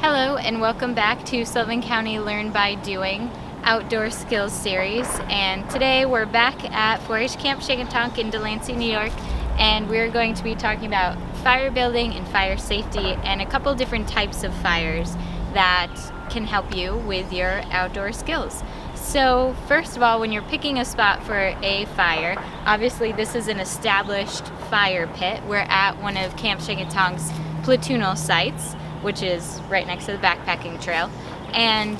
Hello and welcome back to Sullivan County Learn by Doing Outdoor Skills Series, and today we're back at 4-H Camp Shankitunk in Delancey, New York, and we're going to be talking about fire building and fire safety and a couple different types of fires that can help you with your outdoor skills. So first of all, when you're picking a spot for a fire, obviously this is an established fire pit. We're at one of Camp Shankitunk's platoonal sites, which is right next to the backpacking trail. And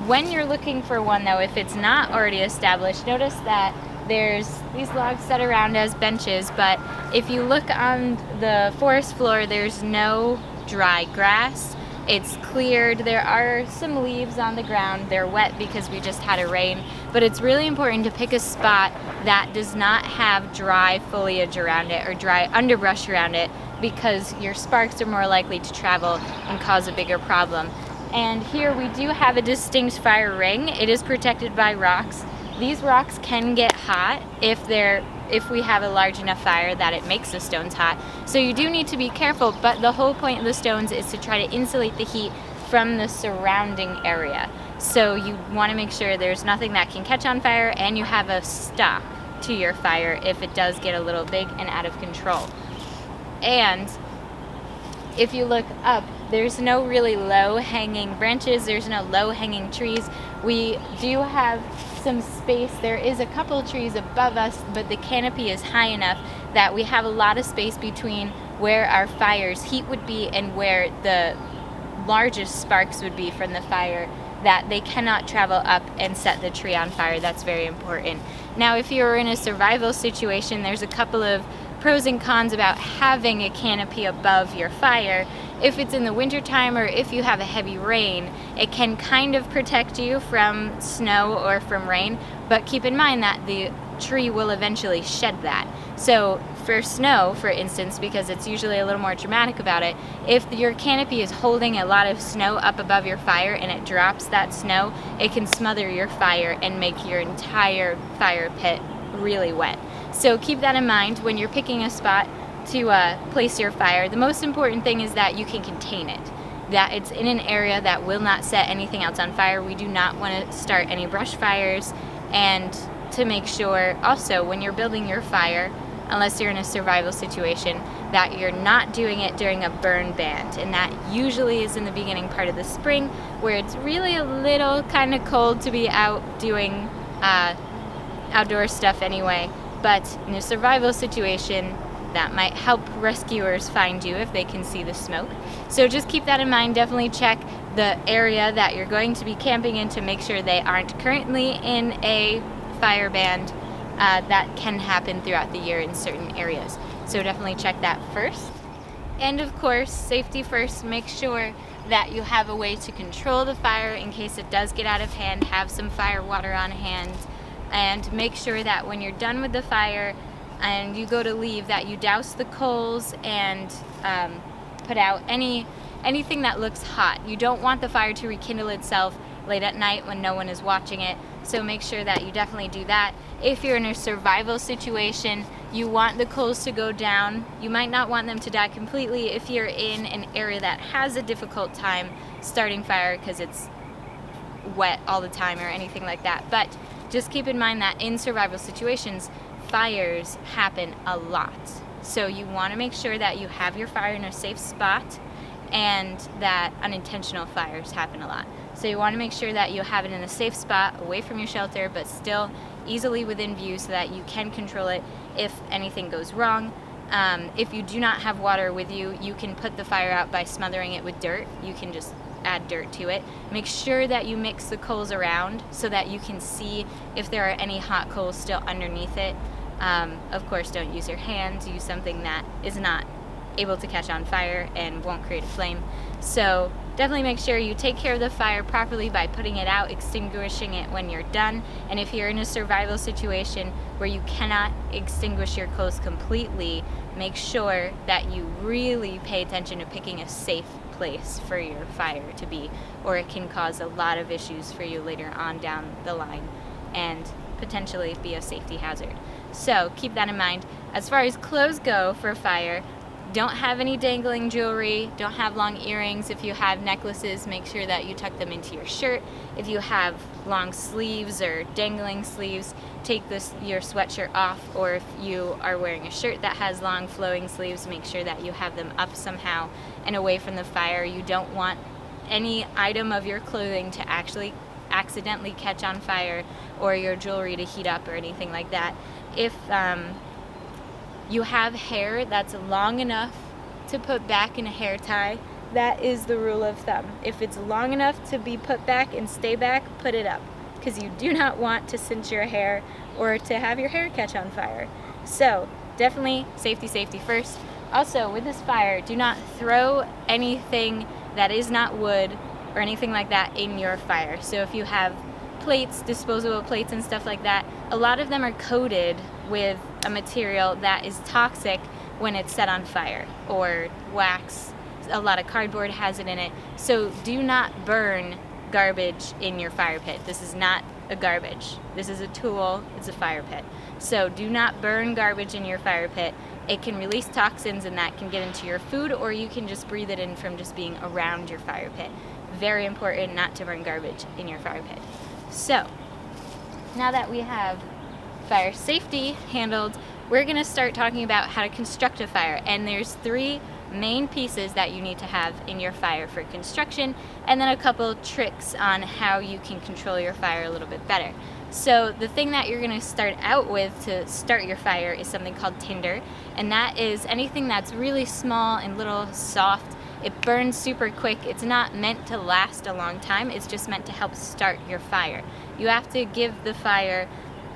when you're looking for one though, if it's not already established, notice that there's these logs set around as benches, but if you look on the forest floor, there's no dry grass. It's cleared. There are some leaves on the ground. They're wet because we just had a rain, but it's really important to pick a spot that does not have dry foliage around it or dry underbrush around it, because your sparks are more likely to travel and cause a bigger problem. And here we do have a distinct fire ring. It is protected by rocks. These rocks can get hot if we have a large enough fire that it makes the stones hot. So you do need to be careful, but the whole point of the stones is to try to insulate the heat from the surrounding area. So you want to make sure there's nothing that can catch on fire and you have a stop to your fire if it does get a little big and out of control. And if you look up, there's no really low-hanging branches, there's no low-hanging trees. We do have some space. There is a couple trees above us, but the canopy is high enough that we have a lot of space between where our fire's heat would be and where the largest sparks would be from the fire, that they cannot travel up and set the tree on fire. That's very important. Now, if you're in a survival situation, there's a couple of pros and cons about having a canopy above your fire. If it's in the wintertime or if you have a heavy rain, it can kind of protect you from snow or from rain, but keep in mind that the tree will eventually shed that. So for snow, for instance, because it's usually a little more dramatic about it, if your canopy is holding a lot of snow up above your fire and it drops that snow, it can smother your fire and make your entire fire pit really wet. So keep that in mind when you're picking a spot to place your fire. The most important thing is that you can contain it, that it's in an area that will not set anything else on fire. We do not want to start any brush fires, and to make sure also when you're building your fire, unless you're in a survival situation, that you're not doing it during a burn ban. And that usually is in the beginning part of the spring, where it's really a little kind of cold to be out doing outdoor stuff anyway. But in a survival situation, that might help rescuers find you if they can see the smoke. So just keep that in mind. Definitely check the area that you're going to be camping in to make sure they aren't currently in a fire ban. That can happen throughout the year in certain areas. So definitely check that first. And of course, safety first. Make sure that you have a way to control the fire in case it does get out of hand. Have some fire water on hand. And make sure that when you're done with the fire and you go to leave, that you douse the coals and put out anything that looks hot. You don't want the fire to rekindle itself late at night when no one is watching it, so make sure that you definitely do that. If you're in a survival situation, you want the coals to go down. You might not want them to die completely if you're in an area that has a difficult time starting fire because it's wet all the time or anything like that. But just keep in mind that in survival situations, fires happen a lot. So you want to make sure that you have your fire in a safe spot, and that unintentional fires happen a lot. So you want to make sure that you have it in a safe spot away from your shelter, but still easily within view so that you can control it if anything goes wrong. If you do not have water with you, you can put the fire out by smothering it with dirt. You can just add dirt to it. Make sure that you mix the coals around so that you can see if there are any hot coals still underneath it. Of course, don't use your hands. Use something that is not able to catch on fire and won't create a flame. So definitely make sure you take care of the fire properly by putting it out, extinguishing it when you're done. And if you're in a survival situation where you cannot extinguish your coals completely, make sure that you really pay attention to picking a safe place for your fire to be, or it can cause a lot of issues for you later on down the line and potentially be a safety hazard. So keep that in mind. As far as clothes go for fire, Don't have any dangling jewelry, don't have long earrings. If you have necklaces, make sure that you tuck them into your shirt. If you have long sleeves or dangling sleeves, take your sweatshirt off, or if you are wearing a shirt that has long flowing sleeves, make sure that you have them up somehow and away from the fire. You don't want any item of your clothing to actually accidentally catch on fire, or your jewelry to heat up or anything like that. If you have hair that's long enough to put back in a hair tie, that is the rule of thumb. If it's long enough to be put back and stay back, put it up, because you do not want to cinch your hair or to have your hair catch on fire. So definitely safety first. Also, with this fire, do not throw anything that is not wood or anything like that in your fire. So if you have plates, disposable plates and stuff like that, a lot of them are coated with a material that is toxic when it's set on fire, or wax. A lot of cardboard has it in it. So do not burn garbage in your fire pit. This is not a garbage. This is a tool. It's a fire pit. So do not burn garbage in your fire pit. It can release toxins, and that can get into your food, or you can just breathe it in from just being around your fire pit. Very important not to burn garbage in your fire pit. So now that we have fire safety handled, we're going to start talking about how to construct a fire. And there's 3 main pieces that you need to have in your fire for construction, and then a couple tricks on how you can control your fire a little bit better. So the thing that you're going to start out with to start your fire is something called tinder, and that is anything that's really small and little, soft. It burns super quick. It's not meant to last a long time. It's just meant to help start your fire. You have to give the fire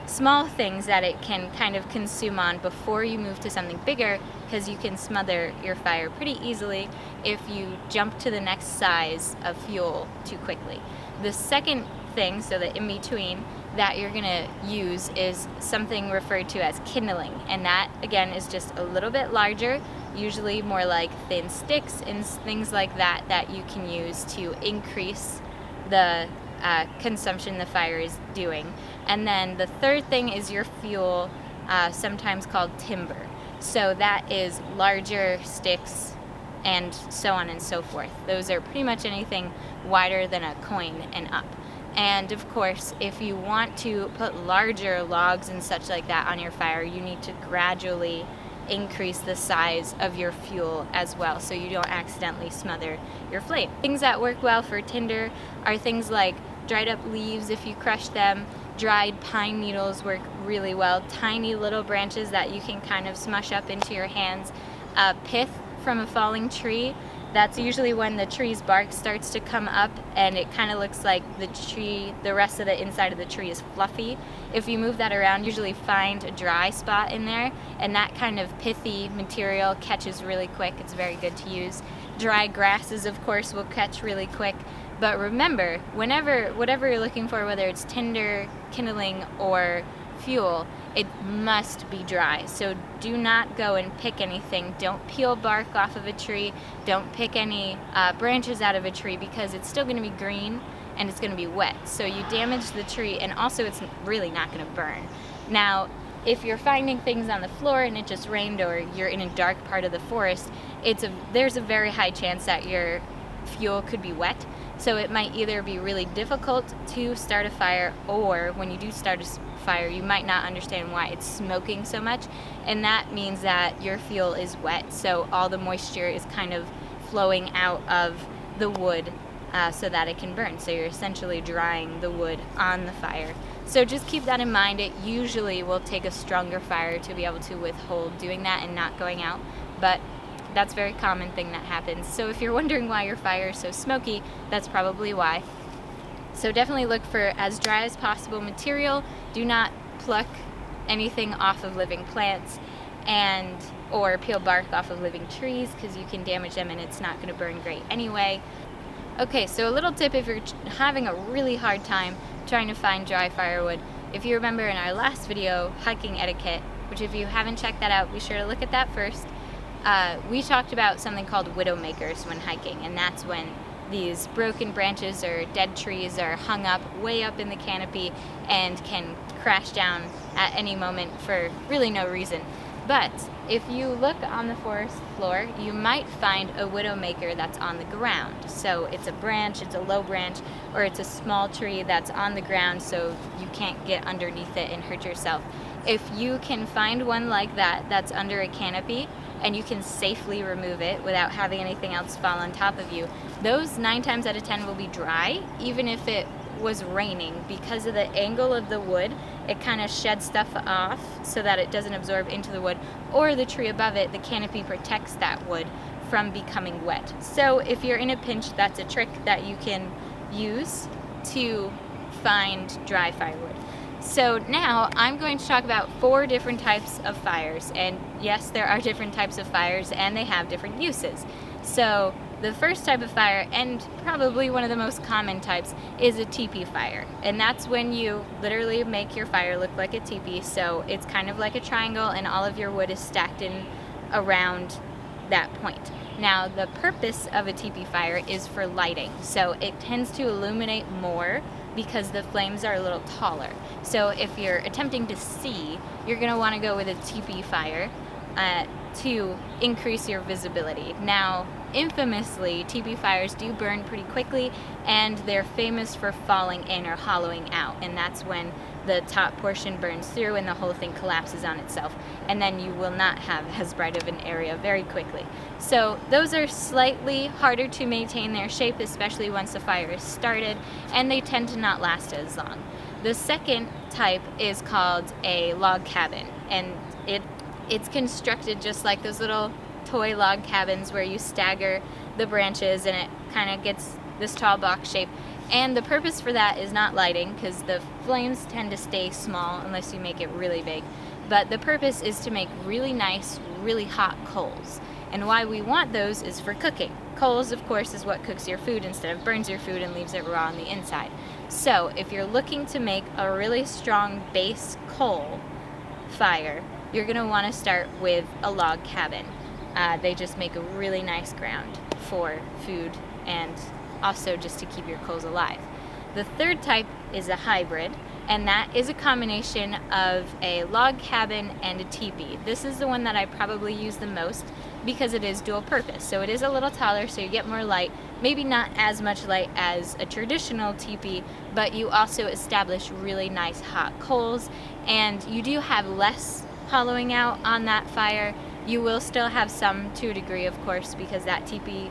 small things that it can kind of consume on before you move to something bigger, because you can smother your fire pretty easily if you jump to the next size of fuel too quickly. The second thing, so the in-between, that you're going to use is something referred to as kindling, and that again is just a little bit larger, usually more like thin sticks and things like that that you can use to increase the consumption the fire is doing. And then the third thing is your fuel, sometimes called timber. So that is larger sticks and so on and so forth. Those are pretty much anything wider than a coin and up. And of course, if you want to put larger logs and such like that on your fire, you need to gradually increase the size of your fuel as well, so you don't accidentally smother your flame. Things that work well for tinder are things like dried up leaves if you crush them. Dried pine needles work really well. Tiny little branches that you can kind of smush up into your hands. Pith from a falling tree. That's usually when the tree's bark starts to come up and it kind of looks like the rest of the inside of the tree is fluffy. If you move that around, usually find a dry spot in there, and that kind of pithy material catches really quick. It's very good to use. Dry grasses, of course, will catch really quick. But remember, whatever you're looking for, whether it's tinder, kindling, or fuel, it must be dry. So do not go and pick anything. Don't peel bark off of a tree. Don't pick any branches out of a tree, because it's still going to be green and it's going to be wet. So you damage the tree, and also it's really not going to burn. Now, if you're finding things on the floor and it just rained, or you're in a dark part of the forest, there's a very high chance that your fuel could be wet. So it might either be really difficult to start a fire, or when you do start a fire, you might not understand why it's smoking so much, and that means that your fuel is wet, so all the moisture is kind of flowing out of the wood so that it can burn. So you're essentially drying the wood on the fire. So just keep that in mind. It usually will take a stronger fire to be able to withhold doing that and not going out, but that's a very common thing that happens. So if you're wondering why your fire is so smoky, that's probably why. So definitely look for as dry as possible material. Do not pluck anything off of living plants or peel bark off of living trees, because you can damage them and it's not going to burn great anyway. Okay, so a little tip if you're having a really hard time trying to find dry firewood. If you remember in our last video, hiking etiquette, which if you haven't checked that out, be sure to look at that first. We talked about something called widowmakers when hiking, and that's when these broken branches or dead trees are hung up way up in the canopy and can crash down at any moment for really no reason. But if you look on the forest floor, you might find a widowmaker that's on the ground. So it's a branch, it's a low branch, or it's a small tree that's on the ground so you can't get underneath it and hurt yourself. If you can find one like that that's under a canopy and you can safely remove it without having anything else fall on top of you, those 9 times out of 10 will be dry, even if it was raining. Because of the angle of the wood, it kind of sheds stuff off so that it doesn't absorb into the wood, or the tree above it, the canopy protects that wood from becoming wet. So if you're in a pinch, that's a trick that you can use to find dry firewood. So now I'm going to talk about 4 different types of fires, and yes, there are different types of fires and they have different uses. So the first type of fire, and probably one of the most common types, is a teepee fire. And that's when you literally make your fire look like a teepee. So it's kind of like a triangle and all of your wood is stacked in around that point. Now, the purpose of a teepee fire is for lighting. So it tends to illuminate more because the flames are a little taller. So if you're attempting to see, you're gonna wanna go with a teepee fire to increase your visibility. Now, infamously, teepee fires do burn pretty quickly, and they're famous for falling in or hollowing out, and that's when the top portion burns through and the whole thing collapses on itself, and then you will not have as bright of an area very quickly. So those are slightly harder to maintain their shape, especially once the fire is started, and they tend to not last as long. The second type is called a log cabin, and it's constructed just like those little toy log cabins where you stagger the branches and it kind of gets this tall box shape. And the purpose for that is not lighting, because the flames tend to stay small unless you make it really big. But the purpose is to make really nice, really hot coals. And why we want those is for cooking. Coals, of course, is what cooks your food instead of burns your food and leaves it raw on the inside. So if you're looking to make a really strong base coal fire, you're going to want to start with a log cabin. They just make a really nice ground for food and also just to keep your coals alive. The third type is a hybrid, and that is a combination of a log cabin and a teepee. This is the one that I probably use the most because it is dual purpose. So it is a little taller, so you get more light, maybe not as much light as a traditional teepee, but you also establish really nice hot coals, and you do have less hollowing out on that fire. You will still have some to a degree, of course, because that teepee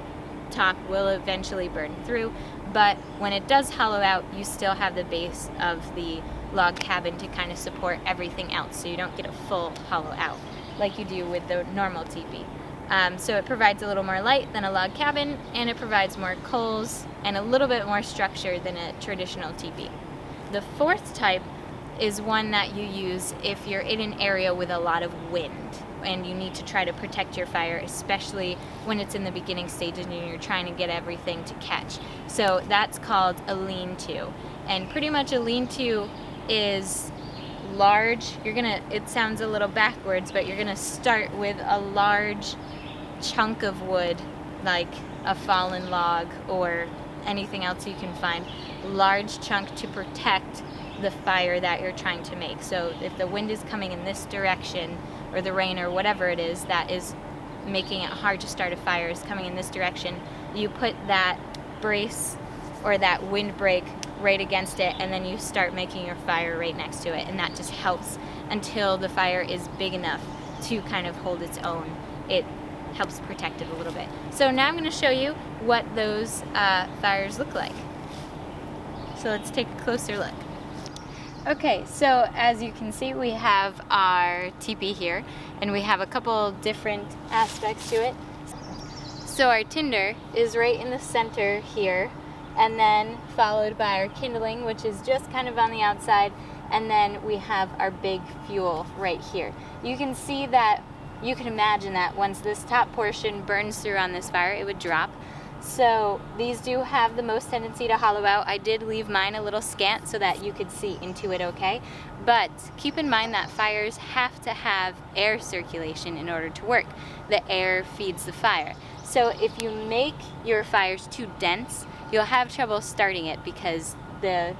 top will eventually burn through, but when it does hollow out, you still have the base of the log cabin to kind of support everything else, so you don't get a full hollow out like you do with the normal teepee. So it provides a little more light than a log cabin, and it provides more coals and a little bit more structure than a traditional teepee. The fourth type is one that you use if you're in an area with a lot of wind and you need to try to protect your fire, especially when it's in the beginning stages and you're trying to get everything to catch. So that's called a lean-to. And pretty much a lean-to is large. It sounds a little backwards, but you're gonna start with a large chunk of wood, like a fallen log or anything else you can find. Large chunk to protect the fire that you're trying to make. So if the wind is coming in this direction, or the rain or whatever it is that is making it hard to start a fire is coming in this direction, you put that brace or that windbreak right against it, and then you start making your fire right next to it, and that just helps until the fire is big enough to kind of hold its own. It helps protect it a little bit. So now I'm going to show you what those fires look like. So let's take a closer look. Okay, so as you can see, we have our teepee here, and we have a couple different aspects to it. So our tinder is right in the center here, and then followed by our kindling, which is just kind of on the outside, and then we have our big fuel right here. You can see that, you can imagine that once this top portion burns through on this fire, it would drop. So these do have the most tendency to hollow out. I did leave mine a little scant so that you could see into it okay. But keep in mind that fires have to have air circulation in order to work. The air feeds the fire. So if you make your fires too dense, you'll have trouble starting it because the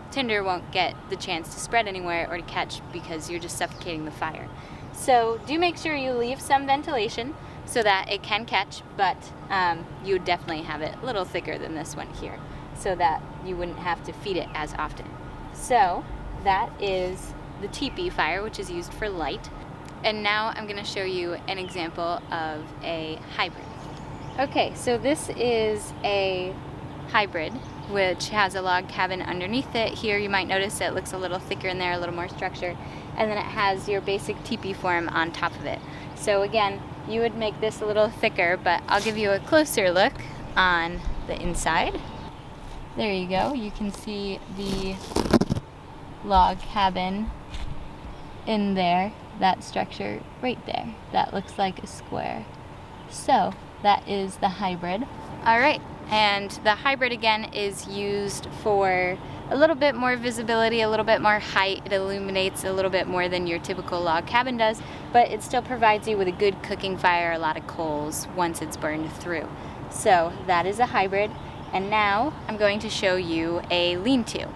tinder won't get the chance to spread anywhere or to catch because you're just suffocating the fire. So do make sure you leave some ventilation so that it can catch, but you would definitely have it a little thicker than this one here so that you wouldn't have to feed it as often. So that is the teepee fire, which is used for light. And now I'm going to show you an example of a hybrid. Okay, so this is a hybrid which has a log cabin underneath it. Here you might notice it looks a little thicker in there, a little more structure, and then it has your basic teepee form on top of it. So again, you would make this a little thicker, but I'll give you a closer look on the inside. There you go, you can see the log cabin in there, that structure right there. That looks like a square. So that is the hybrid. All right, and the hybrid again is used for a little bit more visibility, a little bit more height. It illuminates a little bit more than your typical log cabin does, but it still provides you with a good cooking fire, a lot of coals once it's burned through. So that is a hybrid. And now I'm going to show you a lean-to.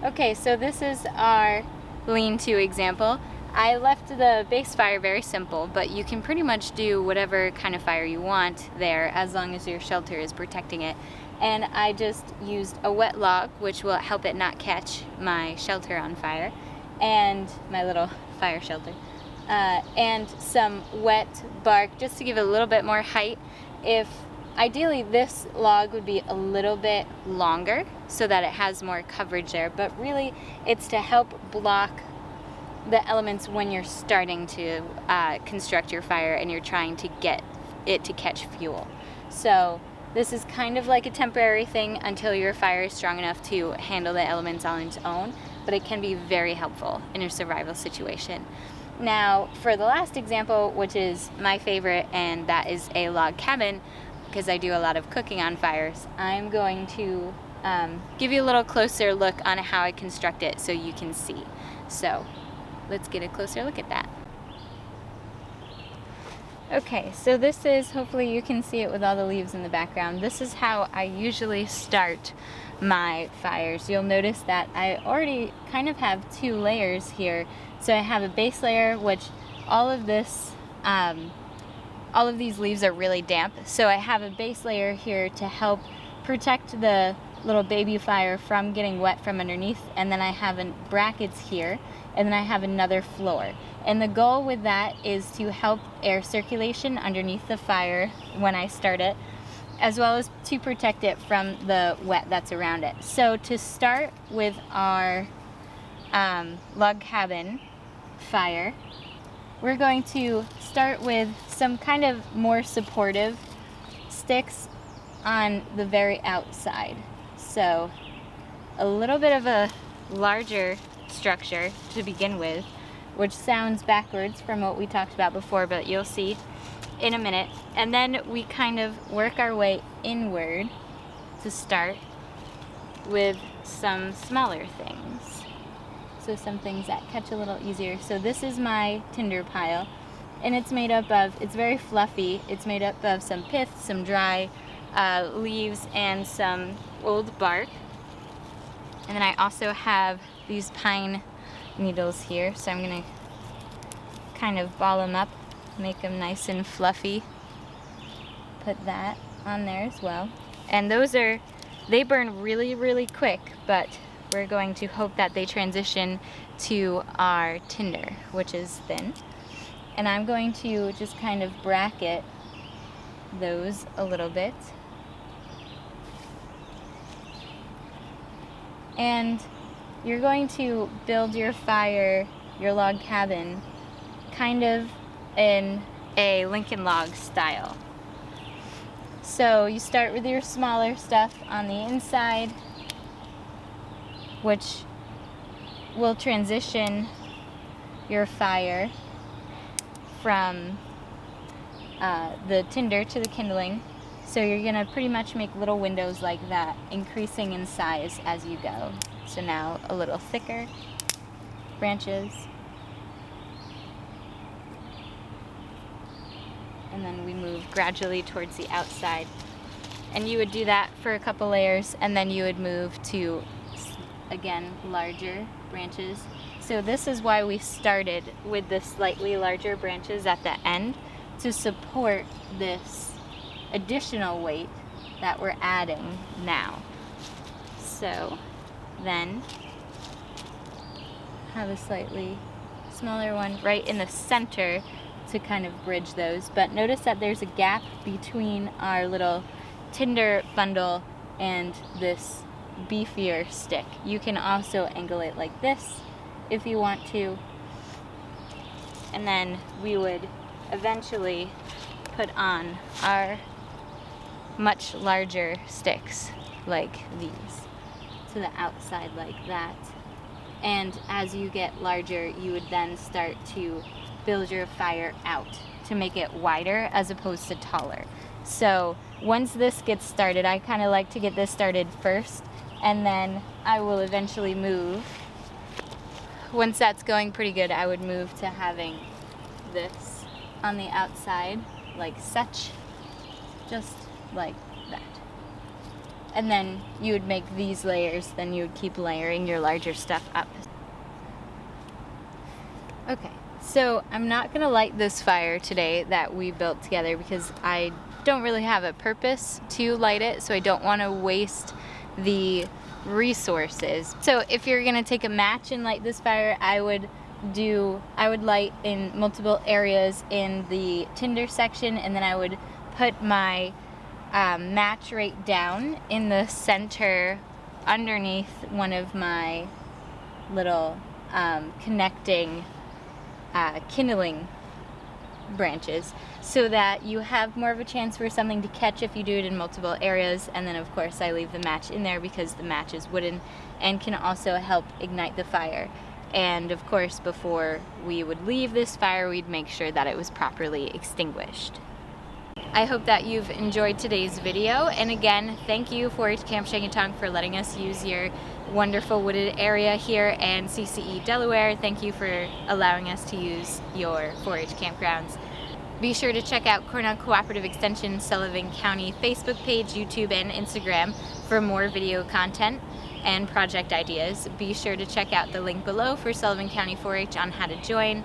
Okay, so this is our lean-to example. I left the base fire very simple, but you can pretty much do whatever kind of fire you want there as long as your shelter is protecting it. And I just used a wet log, which will help it not catch my shelter on fire, and my little fire shelter, and some wet bark just to give it a little bit more height. Ideally, this log would be a little bit longer so that it has more coverage there, but really it's to help block the elements when you're starting to construct your fire and you're trying to get it to catch fuel. So this is kind of like a temporary thing until your fire is strong enough to handle the elements on its own, but it can be very helpful in a survival situation. Now, for the last example, which is my favorite, and that is a log cabin, because I do a lot of cooking on fires, I'm going to give you a little closer look on how I construct it so you can see. So let's get a closer look at that. Okay, so this is, hopefully you can see it with all the leaves in the background, this is how I usually start my fires. You'll notice that I already kind of have two layers here. So I have a base layer, which all of these leaves are really damp, so I have a base layer here to help protect the little baby fire from getting wet from underneath, and then I have brackets here, and then I have another floor. And the goal with that is to help air circulation underneath the fire when I start it, as well as to protect it from the wet that's around it. So to start with our log cabin fire, we're going to start with some kind of more supportive sticks on the very outside. So a little bit of a larger structure to begin with, which sounds backwards from what we talked about before, but you'll see in a minute. And then we kind of work our way inward to start with some smaller things. So some things that catch a little easier. So this is my tinder pile, and it's made up of, it's very fluffy, it's made up of some pith, some dry leaves, and some old bark. And then I also have these pine needles here, so I'm going to kind of ball them up, make them nice and fluffy. Put that on there as well. And they burn really, really quick, but we're going to hope that they transition to our tinder, which is thin. And I'm going to just kind of bracket those a little bit. And you're going to build your fire, your log cabin, kind of in a Lincoln log style. So you start with your smaller stuff on the inside, which will transition your fire from the tinder to the kindling. So you're going to pretty much make little windows like that, increasing in size as you go. So now a little thicker branches. And then we move gradually towards the outside. And you would do that for a couple layers, and then you would move to again, larger branches. So this is why we started with the slightly larger branches at the end, to support this additional weight that we're adding now. So then have a slightly smaller one right in the center to kind of bridge those. But notice that there's a gap between our little tinder bundle and this beefier stick. You can also angle it like this if you want to. And then we would eventually put on our much larger sticks like these to the outside like that. And as you get larger, you would then start to build your fire out to make it wider as opposed to taller. So once this gets started, I kind of like to get this started first, and then I will eventually move. Once that's going pretty good, I would move to having this on the outside like such, just like that. And then you would make these layers, then you would keep layering your larger stuff up. Okay, so I'm not gonna light this fire today that we built together because I don't really have a purpose to light it, so I don't want to waste the resources. So if you're gonna take a match and light this fire, I would light in multiple areas in the tinder section, and then I would put my match right down in the center underneath one of my little connecting kindling branches, so that you have more of a chance for something to catch if you do it in multiple areas. And then of course I leave the match in there because the match is wooden and can also help ignite the fire. And of course, before we would leave this fire, we'd make sure that it was properly extinguished. I hope that you've enjoyed today's video, and again, thank you 4-H Camp Shankitunk for letting us use your wonderful wooded area here, and CCE Delaware, thank you for allowing us to use your 4-H campgrounds. Be sure to check out Cornell Cooperative Extension Sullivan County Facebook page, YouTube, and Instagram for more video content and project ideas. Be sure to check out the link below for Sullivan County 4-H on how to join.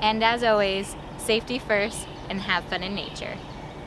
And as always, safety first and have fun in nature.